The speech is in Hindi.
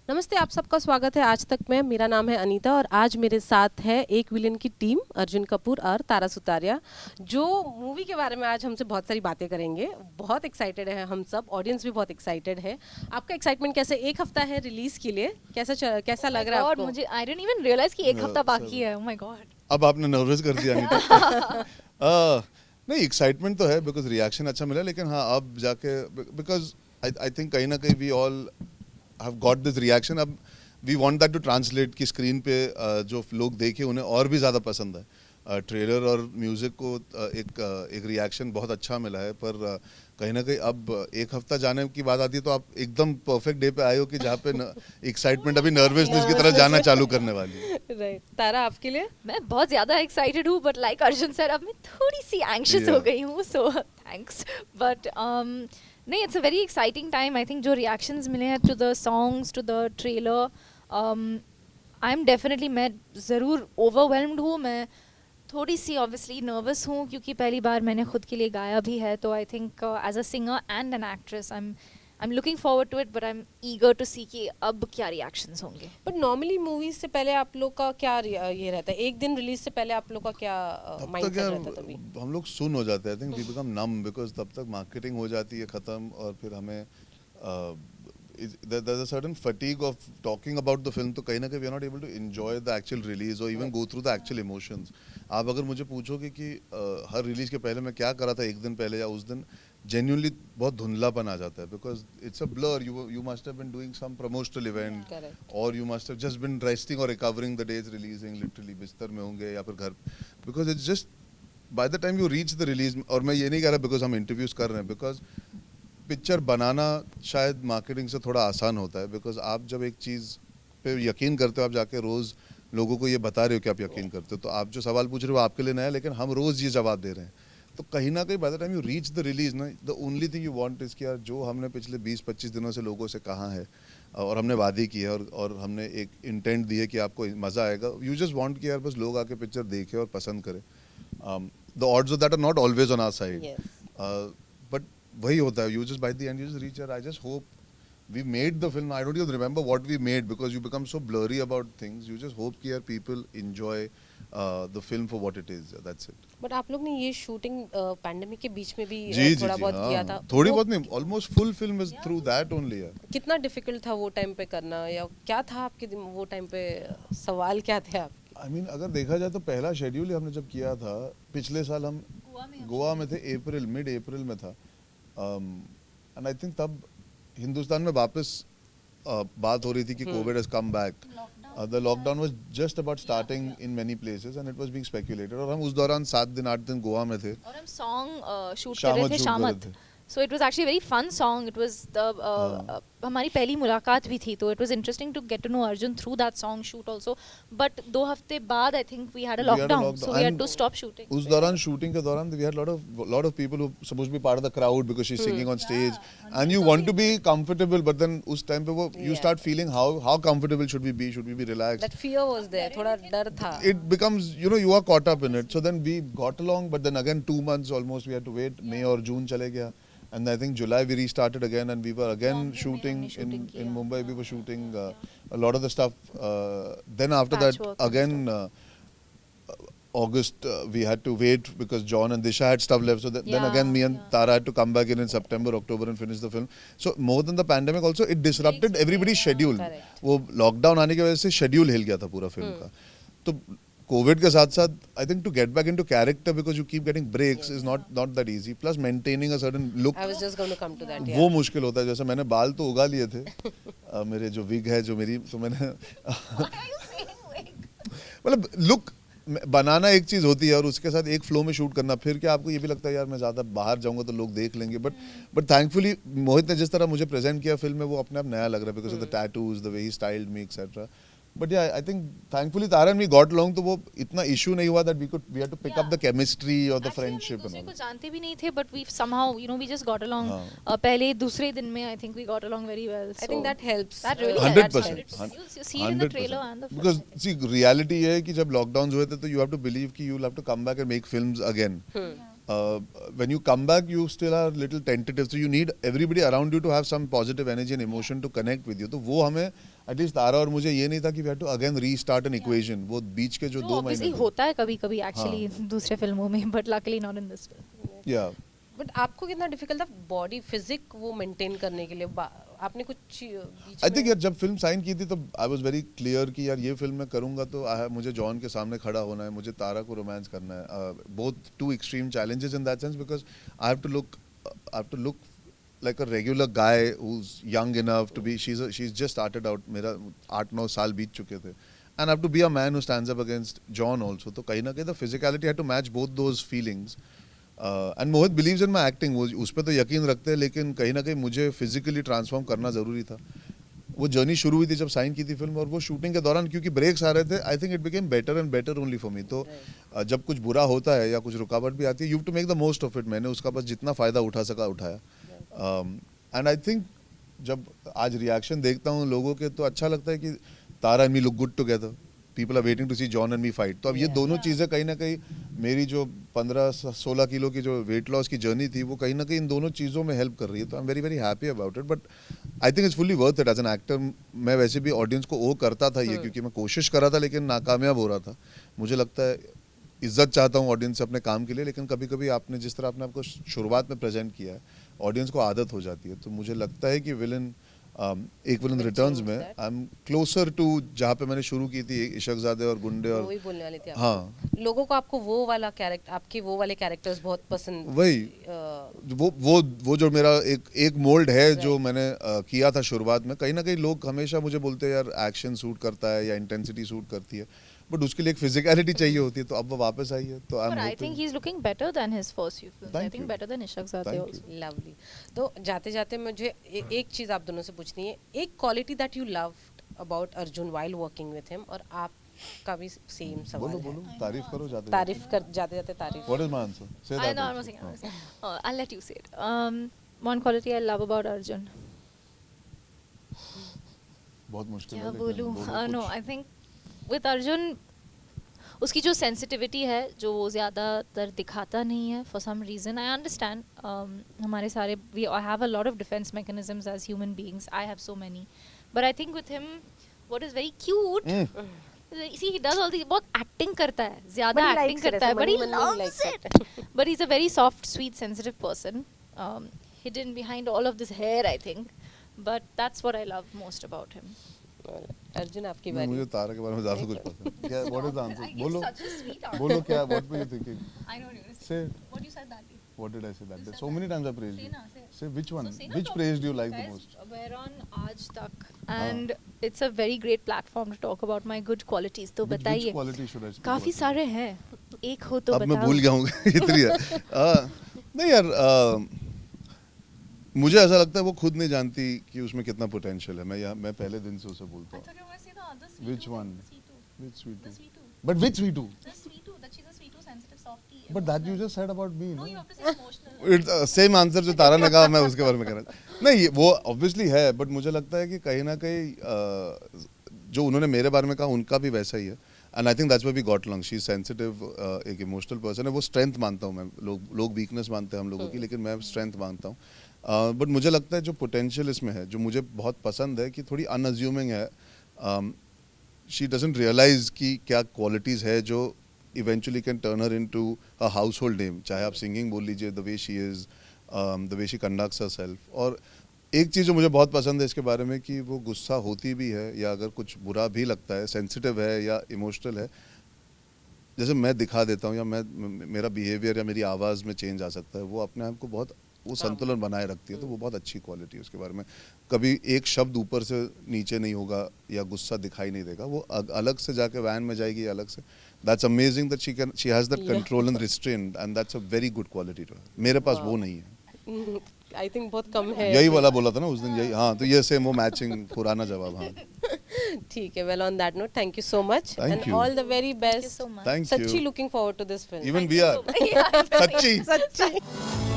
नमस्ते, आप सबका स्वागत है आज तक में। मेरा नाम है अनीता और आज मेरे साथ है एक विलेन की टीम, अर्जुन कपूर और तारा सुतारिया, जो मूवी के बारे में आज हमसे बहुत सारी बातें करेंगे। बहुत एक्साइटेड है हम सब, ऑडियंस भी बहुत एक्साइटेड है। आपका एक्साइटमेंट कैसे? एक हफ्ता है रिलीज के लिए, कैसा लग रहा है आपको? मुझे आई डिडंट इवन रियलाइज कि एक हफ्ता बाकी है। ओह माय गॉड, अब आपने नर्वस कर दिया अनीता। नहीं, एक्साइटमेंट तो है बिकॉज रिएक्शन अच्छा मिला, लेकिन हाँ अब जाके बिकॉज आई थिंक कहीं ना कहीं we all have got this reaction. अब we want that to translate कि स्क्रीन पे जो लोग देखे उन्हें और भी ज़्यादा पसंद है। ट्रेलर और म्यूज़िक को एक रिएक्शन बहुत अच्छा मिला है, पर कहीं ना कहीं अब एक हफ्ता जाने की बात आती है तो आप एकदम परफेक्ट डे पे आए हो कि जहाँ पे एक्साइटमेंट अभी नर्वसनेस की तरह जाना चालू करने वाली है। राइट, तारा आपके लिए? मैं बहुत ज्यादा एक्साइटेड हूँ, बट लाइक अर्जुन सर अब मैं थोड़ी सी एंग्शियस हो गई हूँ, सो थैंक्स। बट नहीं, it's a very exciting time. I think जो रिएक्शंस मिले हैं to the songs, to the trailer, I am definitely, मैं ज़रूर ओवरवेल्म्ड हूँ। मैं थोड़ी सी ऑब्वियसली नर्वस हूँ क्योंकि पहली बार मैंने खुद के लिए गाया भी है, तो I think as a singer and an actress I am looking forward to it, but I am eager to see कि अब क्या रिएक्शंस होंगे। बट नॉर्मली मूवीज से पहले आप लोग का क्या ये रहता है? एक दिन रिलीज से पहले आप लोग का क्या तब माइंडसेट तक यार रहता है तभी? हम लोग सुन हो जाते हैं। I think we become numb because तब तक मार्केटिंग हो जाती है खत्म, और फिर हमें there's a certain fatigue of talking about the film, तो कहीं ना कहीं we are not able to enjoy the actual release or even go through the actual emotions. आप अगर मुझे पूछोगे कि हर रिलीज के पहले मैं क्या करा था एक दिन पहले या उस दिन, genuinely बहुत धुंधलापन आ जाता है because it's a blur. You must have been doing some promotional event, or you must have just been resting or recovering the days releasing, literally बिस्तर में होंगे या फिर घर, because it's just by the time you reach the release. और मैं ये नहीं कह रहा because हम interviews कर रहे हैं, because पिक्चर बनाना शायद मार्केटिंग से थोड़ा आसान होता है, बिकॉज आप जब एक चीज़ पे यकीन करते हो, आप जाके रोज़ लोगों को ये बता रहे हो कि आप यकीन करते हो, तो आप जो सवाल पूछ रहे हो आपके लिए नया है, लेकिन हम रोज़ ये जवाब दे रहे हैं। तो कहीं ना कहीं by the time you reach the release ना, the only thing you want is कि यार जो हमने पिछले 20-25 दिनों से लोगों से कहा है और हमने वादे की है और हमने एक इंटेंट दी है कि आपको मज़ा आएगा, यू जस्ट वांट कि यार बस लोग आके पिक्चर देखें और पसंद करें। The odds of that are not always on our side, but वही होता है, you just by the end you just reach here. I just hope we made the film. I don't even remember what we made because you become so blurry about things. You just hope कि यार people enjoy the film for what it is. That's it. But आप लोग ने ये शूटिंग पैंडेमिक के बीच में भी जी थोड़ा जी बहुत हाँ, किया था। थोड़ी वो बहुत नहीं, almost full film is through that only यार। कितना डिफिकल्ट था वो टाइम पे करना, या क्या था आपके वो टाइम पे? सवाल क्या थे आपके? I mean अगर देखा जाए तो पहला शेड्यूल हमने जब किया था पिछले साल, हम गोवा में थे, मिड अप्रैल में था, एंड आई थिंक तब हिंदुस्तान में वापस बात हो रही थी कि Covid has come back, the lockdown was just about starting in many places and it was being speculated, और हम उस दौरान 8 दिन गोवा में थे और हम सॉन्ग शूट कर शामत रहे थे, शूट कर शामत। रहे थे। So it was actually very fun song. It was the हमारी पहली मुलाकात भी थी, तो it was interesting to get to know Arjun through that song shoot also. But 2 हफ्ते बाद I think we had a lockdown, so we had to stop shooting. उस दौरान शूटिंग के दौरान we had lot of people who supposed to be part of the crowd because she's singing on stage, and you want to be comfortable, but then उस टाइम पे वो you start feeling how comfortable should we be relaxed. That fear was there, थोड़ा डर था। It becomes, you are caught up in it. So then we got along, but then again 2 months almost we had to wait. May or June चले गया, and I think July we restarted again, and we were again shooting in Mumbai. We were shooting a lot of the stuff. Then after that again August we had to wait because John and Disha had stuff left. So then again me and Tara had to come back in September, October and finish the film. So more than the pandemic also, it disrupted everybody's schedule. वो lockdown आने की वजह से schedule हिल गया था पूरा फिल्म का। तो कोविड के साथ साथ I think to get back into character because you keep getting breaks is not that easy, plus maintaining a certain look, I was just going to come to that, वो मुश्किल होता है। जैसे मैंने बाल तो उगा लिए थे, मेरे जो विग है जो मेरी, तो मैंने मतलब लुक बनाना एक चीज़ होती है और उसके साथ एक फ्लो में शूट करना, फिर क्या आपको ये भी लगता है यार मैं ज़्यादा बाहर जाऊंगा तो लोग देख लेंगे, बट थैंकफुली मोहित ने जिस तरह मुझे प्रेजेंट किया फिल्म में वो अपने आप नया लग रहा है because of the tattoos, the way he styled me etcetera. But yeah, I think thankfully Tara and me got along, तो वो इतना issue नहीं हुआ that we had to pick up the chemistry or the friendship and all. को जानते भी नहीं थे, but we somehow we just got along. पहले दूसरे दिन में I think we got along very well. I think that helps. That really 100%. You see it in the trailer and the film. Because see reality ये है कि जब lockdowns हुए थे तो you have to believe कि you'll have to come back and make films again. when you come back, you still are little tentative. So you need everybody around you to have some positive energy and emotion to connect with you. तो वो हमें एटलीस्ट तारा और मुझे ये नहीं था कि we have to again restart an equation. वो बीच के जो 2 महीने होता है कभी-कभी एक्चुअली दूसरे फिल्मों में, but luckily not in this film. या बट आपको कितना डिफिकल्ट था बॉडी फिजिक वो मेंटेन करने के लिए? आपने कुछ आई थिंक यार जब फिल्म साइन की थी तो आई वाज वेरी क्लियर कि यार ये फिल्म मैं करूंगा तो मुझे जॉन के सामने खड़ा होना है, मुझे तारा को रोमांस करना है. Both two extreme challenges in that sense because I have to look like a regular guy who's young enough to be she's just started out. मेरा 8-9 साल बीत चुके थे and I have to be a man who stands up against John also. तो कहीं ना कहीं the physicality had to match both those feelings. And Mohit believes in my acting. वो उस पर तो यकीन रखते हैं, लेकिन कहीं ना कहीं मुझे फिजिकली ट्रांसफॉर्म करना ज़रूरी था. वो जर्नी शुरू हुई थी जब साइन की थी फिल्म, और वो शूटिंग के दौरान क्योंकि ब्रेक्स आ रहे थे, I think it became better and better only for me. तो जब कुछ बुरा होता है या कुछ रुकावट भी आती है, you have to make the most of it. मैंने उसका बस जितना फ़ायदा उठा सका उठाया. एंड आई थिंक जब आज रिएक्शन देखता हूँ लोगों के तो अच्छा लगता है कि Tara and me look good together. People are waiting to see John and me fight. तो अब ये दोनों चीज़ें कहीं ना कहीं मेरी जो 15-16 किलो की जो वेट लॉस की जर्नी थी वो कहीं ना कहीं इन दोनों चीज़ों में हेल्प कर रही है. तो I am very very happy about it. But I think it's fully worth it as an actor. मैं वैसे भी ऑडियंस को ओ करता था ये, क्योंकि मैं कोशिश कर रहा था लेकिन नाकामयाब हो रहा था. मुझे लगता है इज्जत चाहता हूँ ऑडियंस से अपने काम के लिए, लेकिन कभी कभी आपने जिस तरह आपने आपको शुरुआत में प्रेजेंट किया है, ऑडियंस को आदत हो जाती है. तो मुझे लगता है कि विलन एक विलन रिटर्न्स में आई एम क्लोजर टू जहाँ पे मैंने शुरू की थी, इशकजादे और गुंडे. और वही बोलने वाली थी. हाँ, लोगों को आपको वो वाला कैरेक्टर, आपके वो वाले कैरेक्टर्स बहुत पसंद. वही वो जो मेरा एक मोल्ड है जो मैंने किया था शुरुआत में. कहीं ना कहीं लोग हमेशा मुझे बोलते हैं यार एक्शन सूट करता है या इंटेंसिटी सूट करती है, बट उसके लिए एक फिजिकलिटी चाहिए होती है. तो अब वो वापस आई है. तो I think he is looking better than his first few films. I think you. Better than Ishaqzaade Thank also. Lovely. तो जाते जाते मुझे एक चीज आप दोनों से पूछनी है. एक quality that you loved about Arjun while working with him, और आपका भी सेम सवाल बोलो है. बोलो, तारीफ करो जाते तारीफ कर जाते जाते तारीफ. What is my answer? से I know, I'm saying. I'll let you say it. One quality I love about Arjun. बहुत मुश्किल है. क्या लेकिन बोलूं? बोलो No, कुछ. I think with Arjun, उसकी जो सेंसिटिविटी है जो वो ज़्यादातर दिखाता नहीं है for some reason. I understand. हमारे सारे we have a lot of defense mechanisms as human beings. I have so many, but I think with him, what is very cute. See, he does all these. बहुत acting करता है, ज़्यादा But he acting likes it, करता है, ऐसे but he मन में loves likes it. But he's a very soft, sweet, sensitive person. Hidden behind all of this hair, I think. But that's what I love most about him. Arjun आपकी नहीं, मुझे बारी. तारा के बारे में ज्यादा कुछ पता नहीं. क्या व्हाट इज द आंसर? बोलो Such a sweet answer. बोलो क्या what were you thinking? I know what you're gonna say. से What you said that day. What did I say that day? So many times I praised Say you. na, say. से which one? So say na, which talk. praise do you like the Guys, most? we're on Aaj Tak, and it's a very great platform to talk about my good qualities. तो Which बताइए. quality should I speak काफी about? सारे हैं. एक हो तो अब मैं बताओ. भूल गया हूँ. इतनी है. नहीं यार, मुझे ऐसा लगता है वो खुद नहीं जानती कि उसमें कितना पोटेंशियल है. मैं पहले दिन से उसे बोलता हूँ. Which one? Which sweet tooth? But which sweet tooth? But that you just said about me. No, you have to say emotional. It's same answer जो तारा ने कहा, मैं उसके बारे में कह रहा था. नहीं, वो obviously है, but मुझे लगता है कि कहीं ना कहीं जो उन्होंने मेरे बारे में कहा उनका भी वैसा ही है. And I think that's why we got along. She's sensitive, एक emotional person है. वो strength मानता हूँ मैं. लोग weakness मानते हैं हम लोगों की, लेकिन मैं strength मानता हूँ. But मुझे लगता है जो potential इसमें है, जो मुझे बहुत पसंद है कि थोड़ी unassuming है. She doesn't realize कि क्या qualities है जो eventually can turn her into a household name. चाहे आप singing बोल लीजिए, the way she is, the way she conducts herself. और एक चीज़ जो मुझे बहुत पसंद है इसके बारे में कि वो गुस्सा होती भी है या अगर कुछ बुरा भी लगता है, सेंसिटिव है या इमोशनल है, जैसे मैं दिखा देता हूँ या मेरा बिहेवियर या मेरी आवाज़ में चेंज आ सकता है, वो अपने आप को बहुत वो संतुलन बनाए रखती है. तो वो बहुत अच्छी क्वालिटी है उसके बारे में. कभी एक शब्द ऊपर से नीचे नहीं होगा या गुस्सा दिखाई नहीं देगा. वो अलग से जाके वैन में जाएगी अलग से. That's amazing that she has that control and restraint, and that's a very good quality to her. मेरे पास वो नहीं है. आई थिंक बहुत कम है. यही वाला बोला था ना उस दिन. यही. हाँ, तो ये सेम वो मैचिंग पुराना जवाब. हाँ, ठीक है. Well on that note, thank you so much Thank and you. All the very Thank you बेस्ट. so much. थैंक सच्ची you. Looking forward to this film. Even we are. सच्ची. सच्ची.